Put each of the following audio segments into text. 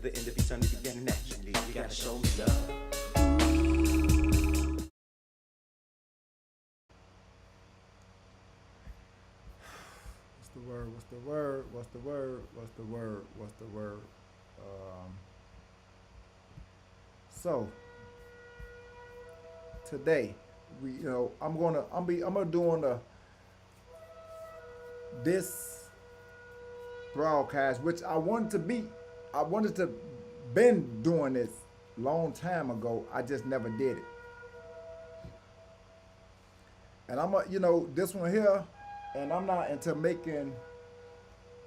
the end of eternity beginning naturally. You gotta show me love. What's the word? What's the word? What's the word? What's the word? What's the word? Um, so today, I'm gonna do on the this broadcast, which I wanted to been doing this long time ago. I just never did it. And this one here, and I'm not into making,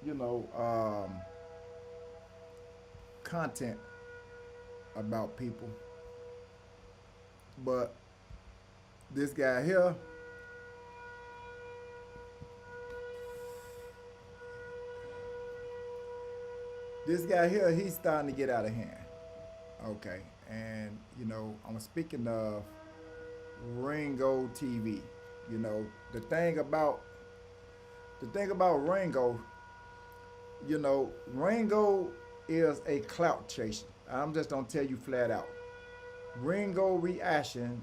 you know, content about people, but this guy here, he's starting to get out of hand. Okay, and I'm speaking of Ringo TV. You know, the thing about Ringo, Ringo is a clout chaser. I'm just gonna tell you flat out. Ringo Reaction,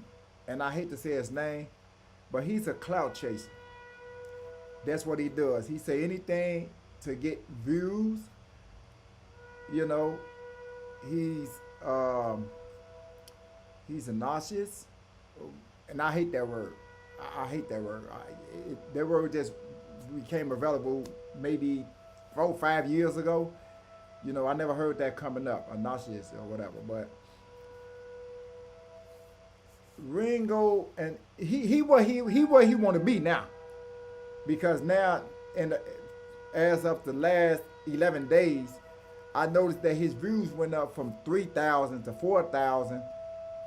and I hate to say his name, but he's a clout chaser. That's what he does. He say anything to get views. You know, he's um, he's a nauseous, and I hate that word. I hate that word. That word just became available maybe 4 or 5 years ago. I never heard that coming up, a nauseous or whatever. But Ringo, and he want to be now, because now in the, as of the last 11 days, I noticed that his views went up from 3,000 to 4,000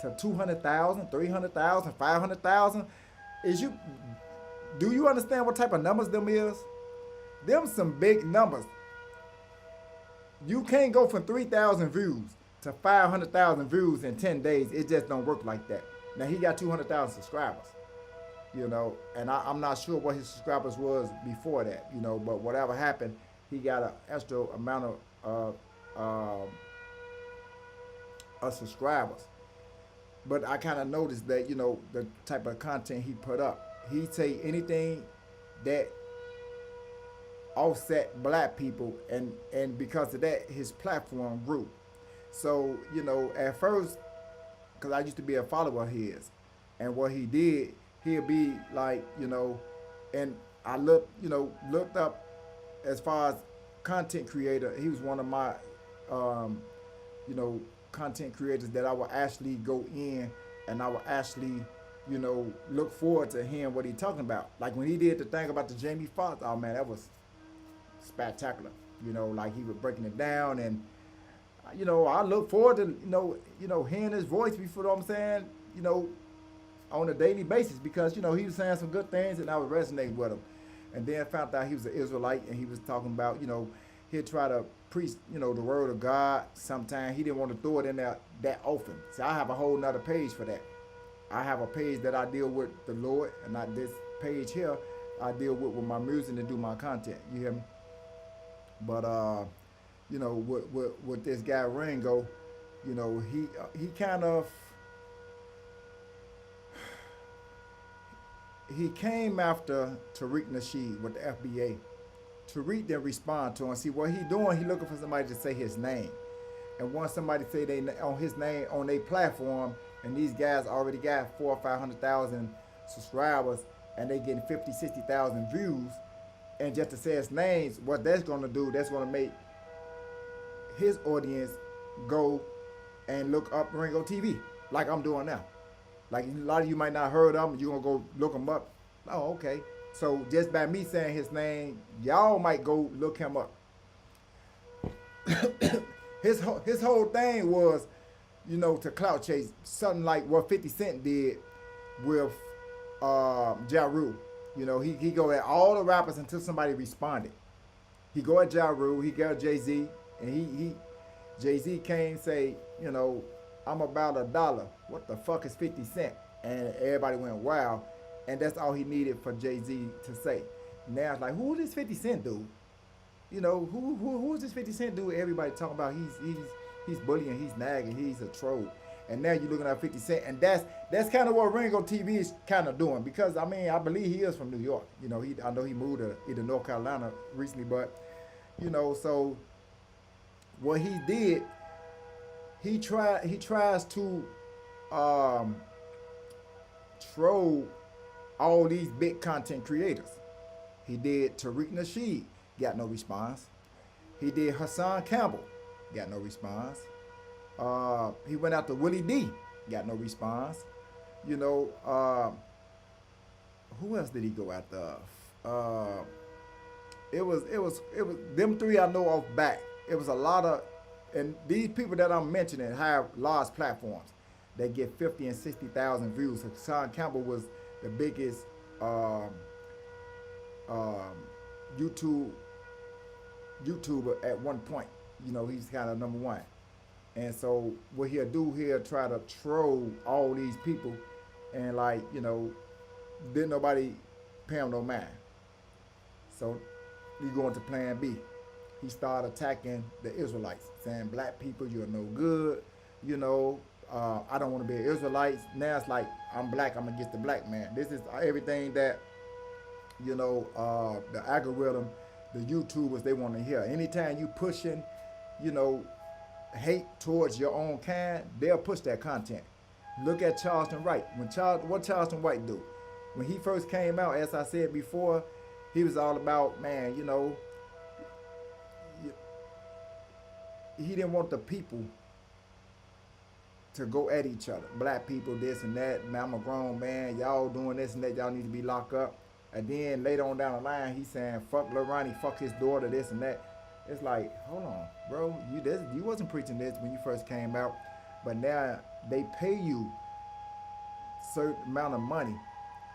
to 200,000, 300,000, 500,000. Is you Do you understand what type of numbers them is? Them some big numbers. You can't go from 3,000 views to 500,000 views in 10 days. It just don't work like that. Now he got 200,000 subscribers, and I'm not sure what his subscribers was before that, but whatever happened, he got an extra amount of subscribers. But I kind of noticed that, the type of content he put up. He say anything that offset black people, and because of that, his platform grew. So, at first, because I used to be a follower of his, and what he did, he'll be like, and I looked up as far as content creator. He was one of my, content creators that I would actually go in, and I would actually, look forward to hearing what he talking about. Like when he did the thing about the Jamie Foxx, oh man, that was spectacular. Like he was breaking it down, and I look forward to hearing his voice. Before I'm saying, on a daily basis, because he was saying some good things, and I was resonating with him. And then found out he was an Israelite, and he was talking about he'd try to preach the word of God. Sometimes he didn't want to throw it in there that often. So I have a whole nother page for that. I have a page that I deal with the Lord, and this page here I deal with my music and do my content. You hear me? But with this guy Ringo, he kind of he came after Tariq Nasheed with the FBA. Tariq didn't respond to him. See what he doing? He looking for somebody to say his name, and once somebody say they on his name on their platform, and these guys already got 400,000 or 500,000 subscribers, and they getting 50, 60,000 views, and just to say his names, what that's gonna do, that's gonna make his audience go and look up Ringo TV, like I'm doing now. Like a lot of you might not heard of him, you gonna go look him up. Oh, okay. So just by me saying his name, y'all might go look him up. his whole thing was, to clout chase, something like what 50 Cent did with Ja Rule. He go at all the rappers until somebody responded. He go at Ja Rule, he go at Jay-Z, and he Jay-Z came say, I'm about $1. What the fuck is 50 Cent? And everybody went, wow. And that's all he needed for Jay-Z to say. Now it's like, who is this 50 Cent dude? Who is this 50 Cent dude everybody talking about? He's bullying, he's nagging, he's a troll. And now you're looking at 50 Cent, and that's kind of what Ringo TV is kind of doing, because I mean I believe he is from New York. You know, I know he moved to either North Carolina recently, but you know, so what he did, he tries to troll all these big content creators. He did Tariq Nasheed, got no response. He did Hassan Campbell, got no response. He went after Willie D, got no response. You know, who else did he go after? It was them three I know off back. It was a lot of, and these people that I'm mentioning have large platforms. They get 50 and 60,000 views. Hassan Campbell was the biggest YouTuber at one point. You know, he's kind of number one. And so what he'll do, he'll try to troll all these people, and like, you know, didn't nobody pay him no mind. So he going to plan B. He started attacking the Israelites, saying black people, you're no good. You know, I don't want to be an Israelite. Now it's like, I'm black, I'm against the black man. This is everything that, you know, the algorithm, the YouTubers, they want to hear. Anytime you pushing, you know, hate towards your own kind, they'll push that content. Look at Charleston White. What Charleston White do? When he first came out, as I said before, he was all about, man, you know, he didn't want the people to go at each other. Black people, this and that. Man, I'm a grown man. Y'all doing this and that. Y'all need to be locked up. And then later on down the line, he's saying, fuck Lil Ronnie, fuck his daughter, this and that. It's like, hold on, bro. You wasn't preaching this when you first came out. But now they pay you certain amount of money.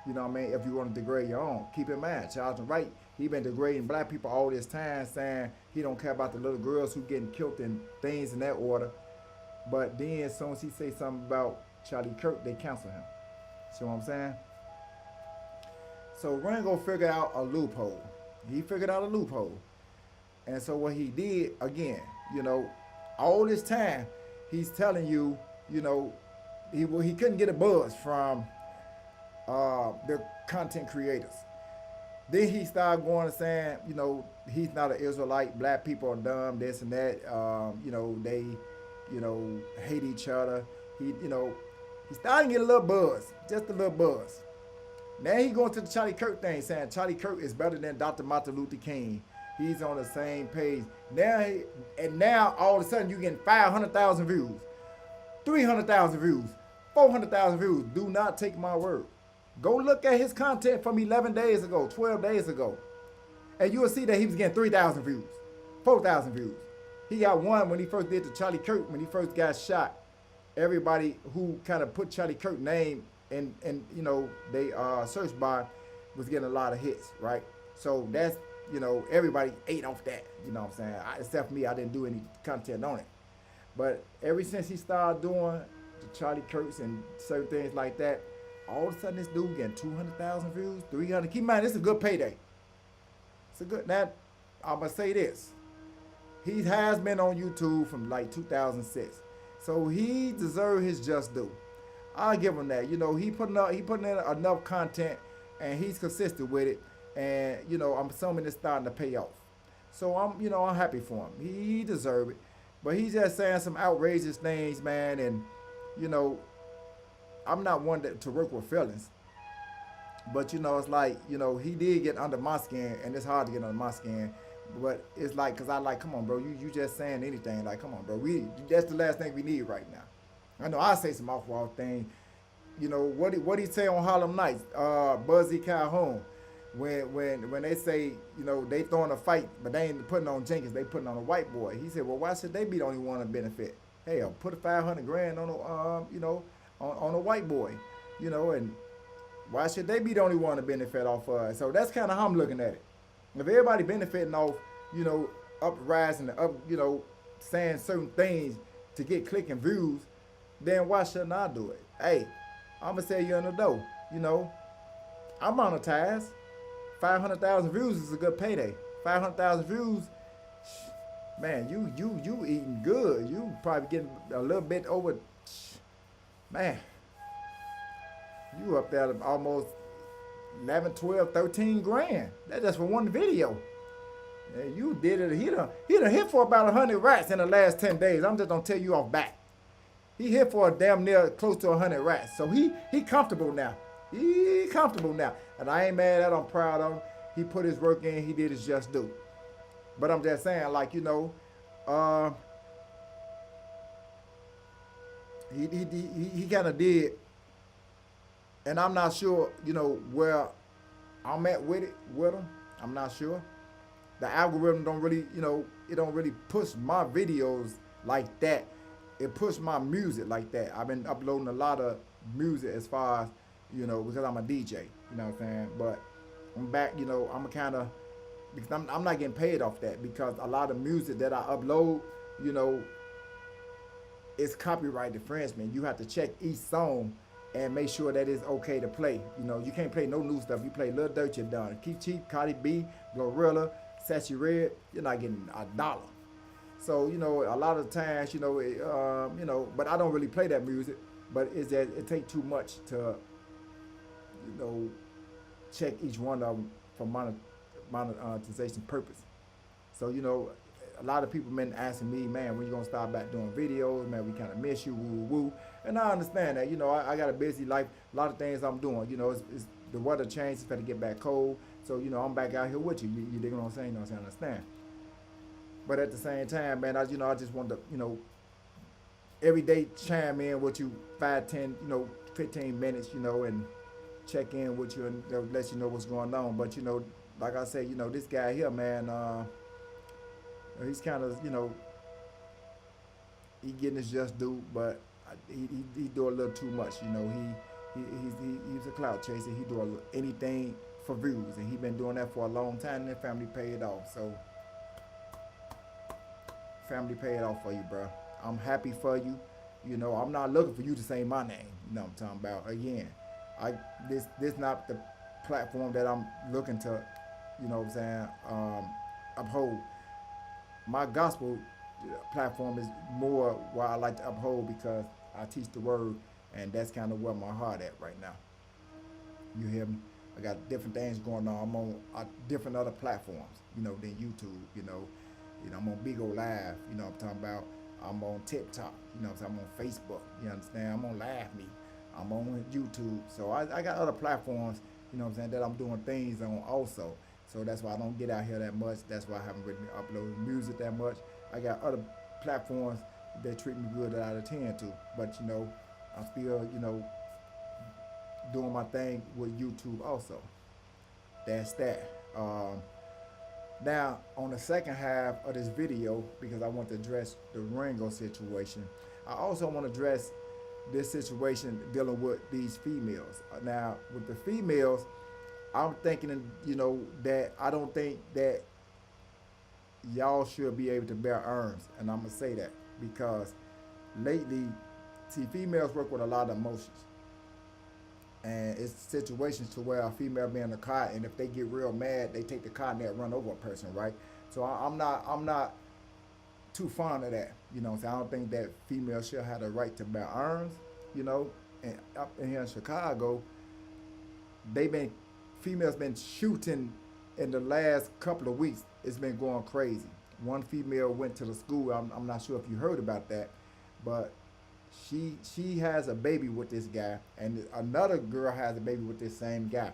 You know what I mean? If you want to degrade your own. Keep in mind, Charleston White, he been degrading black people all this time, saying he don't care about the little girls who getting killed and things in that order. But then as soon as he say something about Charlie Kirk, they cancel him. See what I'm saying? So Ringo figured out a loophole. He figured out a loophole. And so what he did, again, you know, all this time, he's telling you, you know, he couldn't get a buzz from the content creators. Then he started going and saying, you know, he's not an Israelite, black people are dumb, this and that, you know, they, you know, hate each other. He started to get a little buzz, just a little buzz. Now he going to the Charlie Kirk thing, saying Charlie Kirk is better than Dr. Martin Luther King. He's on the same page. Now all of a sudden you getting 500,000 views, 300,000 views, 400,000 views. Do not take my word. Go look at his content from 11 days ago, 12 days ago. And you will see that he was getting 3,000 views, 4,000 views. He got one when he first did the Charlie Kirk, when he first got shot. Everybody who kind of put Charlie Kirk name and you know, they search bar was getting a lot of hits, right? So that's, you know, everybody ate off that, you know what I'm saying? Except for me, I didn't do any content on it. But ever since he started doing the Charlie Kirks and certain things like that, all of a sudden this dude getting 200,000 views, 300. Keep in mind, this is a good payday. It's a good, now, I'm going to say this. He has been on YouTube from like 2006. So he deserves his just due. I'll give him that. You know, he putting in enough content and he's consistent with it. And, you know, I'm assuming it's starting to pay off. So I'm happy for him. He deserves it. But he's just saying some outrageous things, man. And, you know, I'm not one to work with feelings. But, you know, it's like, you know, he did get under my skin, and it's hard to get under my skin. But it's like, because I like, come on, bro, you just saying anything. Like, come on, bro. That's the last thing we need right now. I know I say some off-wall thing. You know, what he say on Harlem Nights, Buzzy Calhoun. When they say, you know, they throwing a fight, but they ain't putting on Jenkins, they putting on a white boy. He said, well, why should they be the only one to benefit? Hell, put a $500,000 on a, you know, on a white boy, you know, and why should they be the only one to benefit off of it? So that's kind of how I'm looking at it. If everybody benefiting off, you know, uprising, you know, saying certain things to get click and views, then why shouldn't I do it? Hey, I'm gonna say you in the dough, you know, I'm monetized. 500,000 views is a good payday. 500,000 views, Man, you eating good. You probably getting a little bit over. Man, you up there almost 11, 12, 13 grand. That's just for one video. And you did it. He done hit for about 100 rats in the last 10 days. I'm just gonna tell you off back. He hit for a damn near close to 100 rats. So he comfortable now. He comfortable now. And I ain't mad at him. I'm proud of him. He put his work in. He did his just due. But I'm just saying, like, uh, he kind of did. And I'm not sure, where I'm at with it, with him. I'm not sure. The algorithm don't really, it don't really push my videos like that. It pushed my music like that. I've been uploading a lot of music as far as, because I'm a DJ, you know what I'm saying? But I'm back, I'm kind of, because I'm not getting paid off that, because a lot of music that I upload, it's copyright infringement. You have to check each song and make sure that it's okay to play. You can't play no new stuff. You play Lil Dirt, you're done. Keep Cheap, Cardi B, Glorilla, Sassy Red, you're not getting $1. So, a lot of times, but I don't really play that music. But it's that it takes too much to, check each one of them for monetization purpose. So, a lot of people been asking me, man, when you gonna start back doing videos? Man, we kind of miss you, woo, woo, woo. And I understand that. I got a busy life, a lot of things I'm doing. It's the weather changed, it's gonna get back cold. So, I'm back out here with you. You dig what I'm saying? I understand. But at the same time, man, I just want to, every day chime in with you 5, 10, 15 minutes, and check in with you and let you know what's going on. But, like I said, this guy here, man, he's kind of, he getting his just due, but he do a little too much. He's a clout chaser. He do anything for views, and he been doing that for a long time, and the family paid off. So family paid off for you, bro. I'm happy for you. I'm not looking for you to say my name. You know what I'm talking about. Again, this not the platform that I'm looking to, uphold. My gospel platform is more where I like to uphold, because I teach the word, and that's kind of where my heart at right now. You hear me? I got different things going on. I'm on different other platforms, than YouTube, I'm on Big O Live, I'm talking about. I'm on TikTok, I'm on Facebook, you understand? I'm on Laugh Me. I'm on YouTube. So I got other platforms, that I'm doing things on also. So that's why I don't get out here that much. That's why I haven't really uploaded music that much. I got other platforms that treat me good that I attend to. But, I'm still, doing my thing with YouTube also. That's that. Now, on the second half of this video, because I want to address the Ringo situation, I also want to address this situation dealing with these females. Now, with the females, I'm thinking, that I don't think that y'all should be able to bear arms. And I'm going to say that because lately, see, females work with a lot of emotions. And it's situations to where a female be in the car, and if they get real mad, they take the car and they run over a person, right? So I'm not too fond of that, So I don't think that females should have the right to bear arms, And up in here in Chicago, females been shooting in the last couple of weeks. It's been going crazy. One female went to the school. I'm not sure if you heard about that, but she has a baby with this guy, and another girl has a baby with this same guy.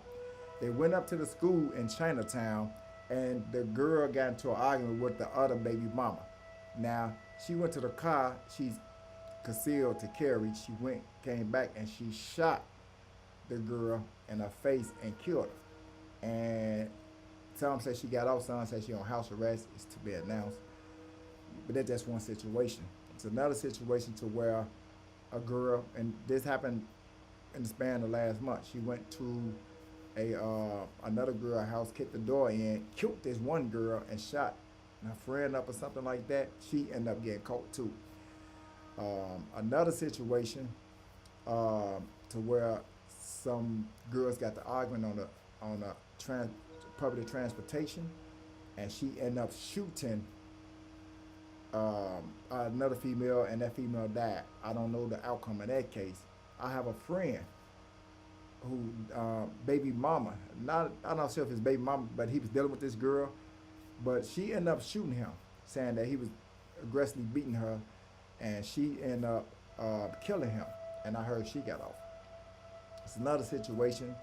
They went up to the school in Chinatown, and the girl got into an argument with the other baby mama. Now, she went to the car. She's concealed to carry. She came back, and she shot the girl in her face and killed her. And some say she got off, some say she on house arrest. It's to be announced. But that's just one situation. It's another situation to where a girl, and this happened in the span of last month. She went to another girl's house, kicked the door in, killed this one girl, and shot her friend up or something like that. She ended up getting caught too. Another situation to where some girls got the argument on a public transportation, and she ended up shooting another female, and that female died. I don't know the outcome of that case. I have a friend who baby mama, not I'm not sure if it's baby mama, but he was dealing with this girl, but she ended up shooting him, saying that he was aggressively beating her, and she ended up killing him. And I heard she got off. It's another situation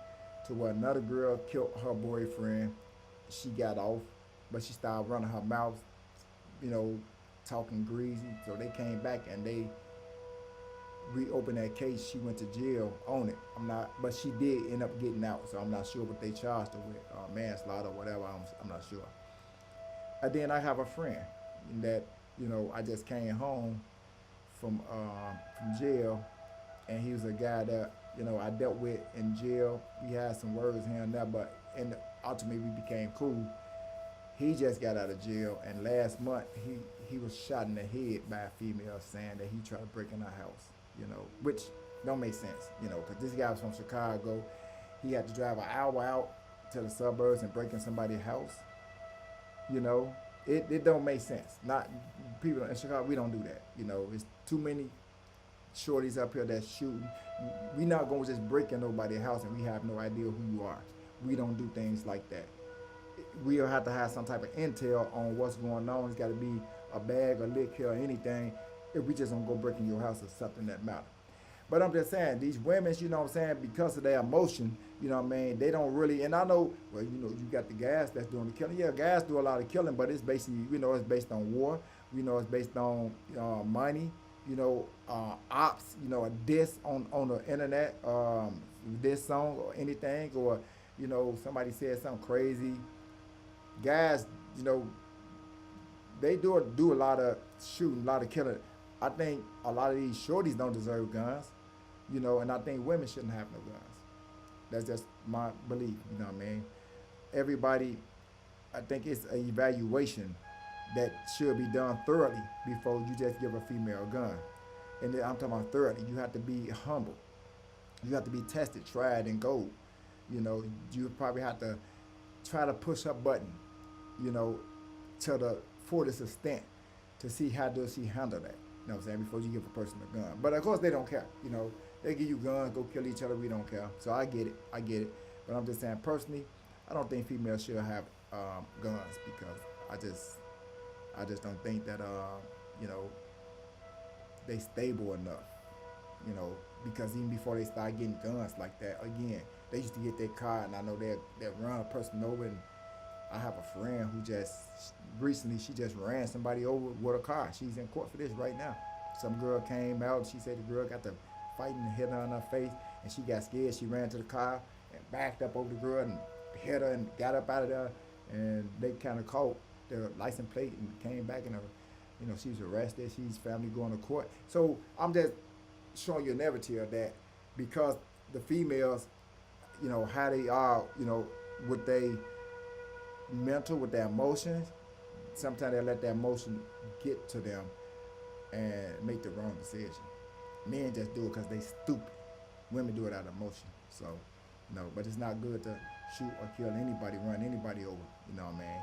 to where another girl killed her boyfriend. She got off, but she started running her mouth, you know, talking greasy. So they came back and they reopened that case. She went to jail on it. I'm not, but she did end up getting out. So I'm not sure what they charged her with, manslaughter or whatever. I'm not sure. And then I have a friend that, you know, I just came home from jail, and he was a guy that, you know, I dealt with in jail. We had some words here and there, but ultimately we became cool. He just got out of jail, and last month he was shot in the head by a female, saying that he tried to break in her house, you know, which don't make sense, you know, because this guy was from Chicago. He had to drive an hour out to the suburbs and break in somebody's house, you know. It don't make sense. Not people in Chicago, we don't do that, you know. It's too many shorties up here that's shooting. We not gonna just break in nobody's house and we have no idea who you are. We don't do things like that. We'll have to have some type of intel on what's going on. It's got to be a bag, a lick here, or anything. If we just don't go break in your house or something that matter. But I'm just saying, these women, you know what I'm saying, because of their emotion, you know what I mean, they don't really, and I know, well, you know, you got the guys that's doing the killing. Yeah, guys do a lot of killing, but it's basically, you know, it's based on war. You know, it's based on money, you know, ops, you know, a diss on the internet, diss song or anything, or, you know, somebody said something crazy. Guys, you know, they do a lot of shooting, a lot of killing. I think a lot of these shorties don't deserve guns, you know, and I think women shouldn't have no guns. That's just my belief, you know what I mean? Everybody, I think it's an evaluation that should be done thoroughly before you just give a female a gun. And then I'm talking about thoroughly. You have to be humble. You have to be tested, tried, and gold. You know, you probably have to try to push her button, you know, to the fullest extent to see how does she handle that. You know what I'm saying? Before you give a person a gun. But of course they don't care. You know, they give you guns, go kill each other. We don't care. So I get it. But I'm just saying, personally, I don't think females should have guns, because I just don't think that you know, they stable enough. You know, because even before they start getting guns like that, again, they used to get their car, and I know they'll run a person over. And I have a friend who recently she just ran somebody over with a car. She's in court for this right now. Some girl came out. She said the girl got to fighting and hit her in her face, and she got scared. She ran to the car and backed up over the girl and hit her and got up out of there. And they kind of caught the license plate and came back, and you know, she was arrested. She's family going to court. So I'm just showing you a narrative that because the females, you know, how they are, you know, with they mental, with their emotions, sometimes they let that emotion get to them and make the wrong decision. Men just do it because they stupid. Women do it out of emotion. So, you know, but it's not good to shoot or kill anybody, run anybody over. You know what I mean?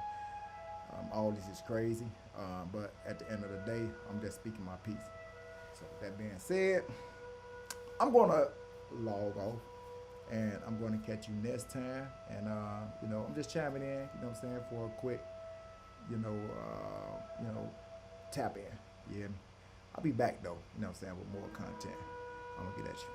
All this is crazy, but at the end of the day, I'm just speaking my piece. So with that being said, I'm gonna log off, and I'm gonna catch you next time. And you know, I'm just chiming in, you know what I'm saying, for a quick, you know, tap in. Yeah, I'll be back though, you know what I'm saying, with more content. I'm gonna get at you.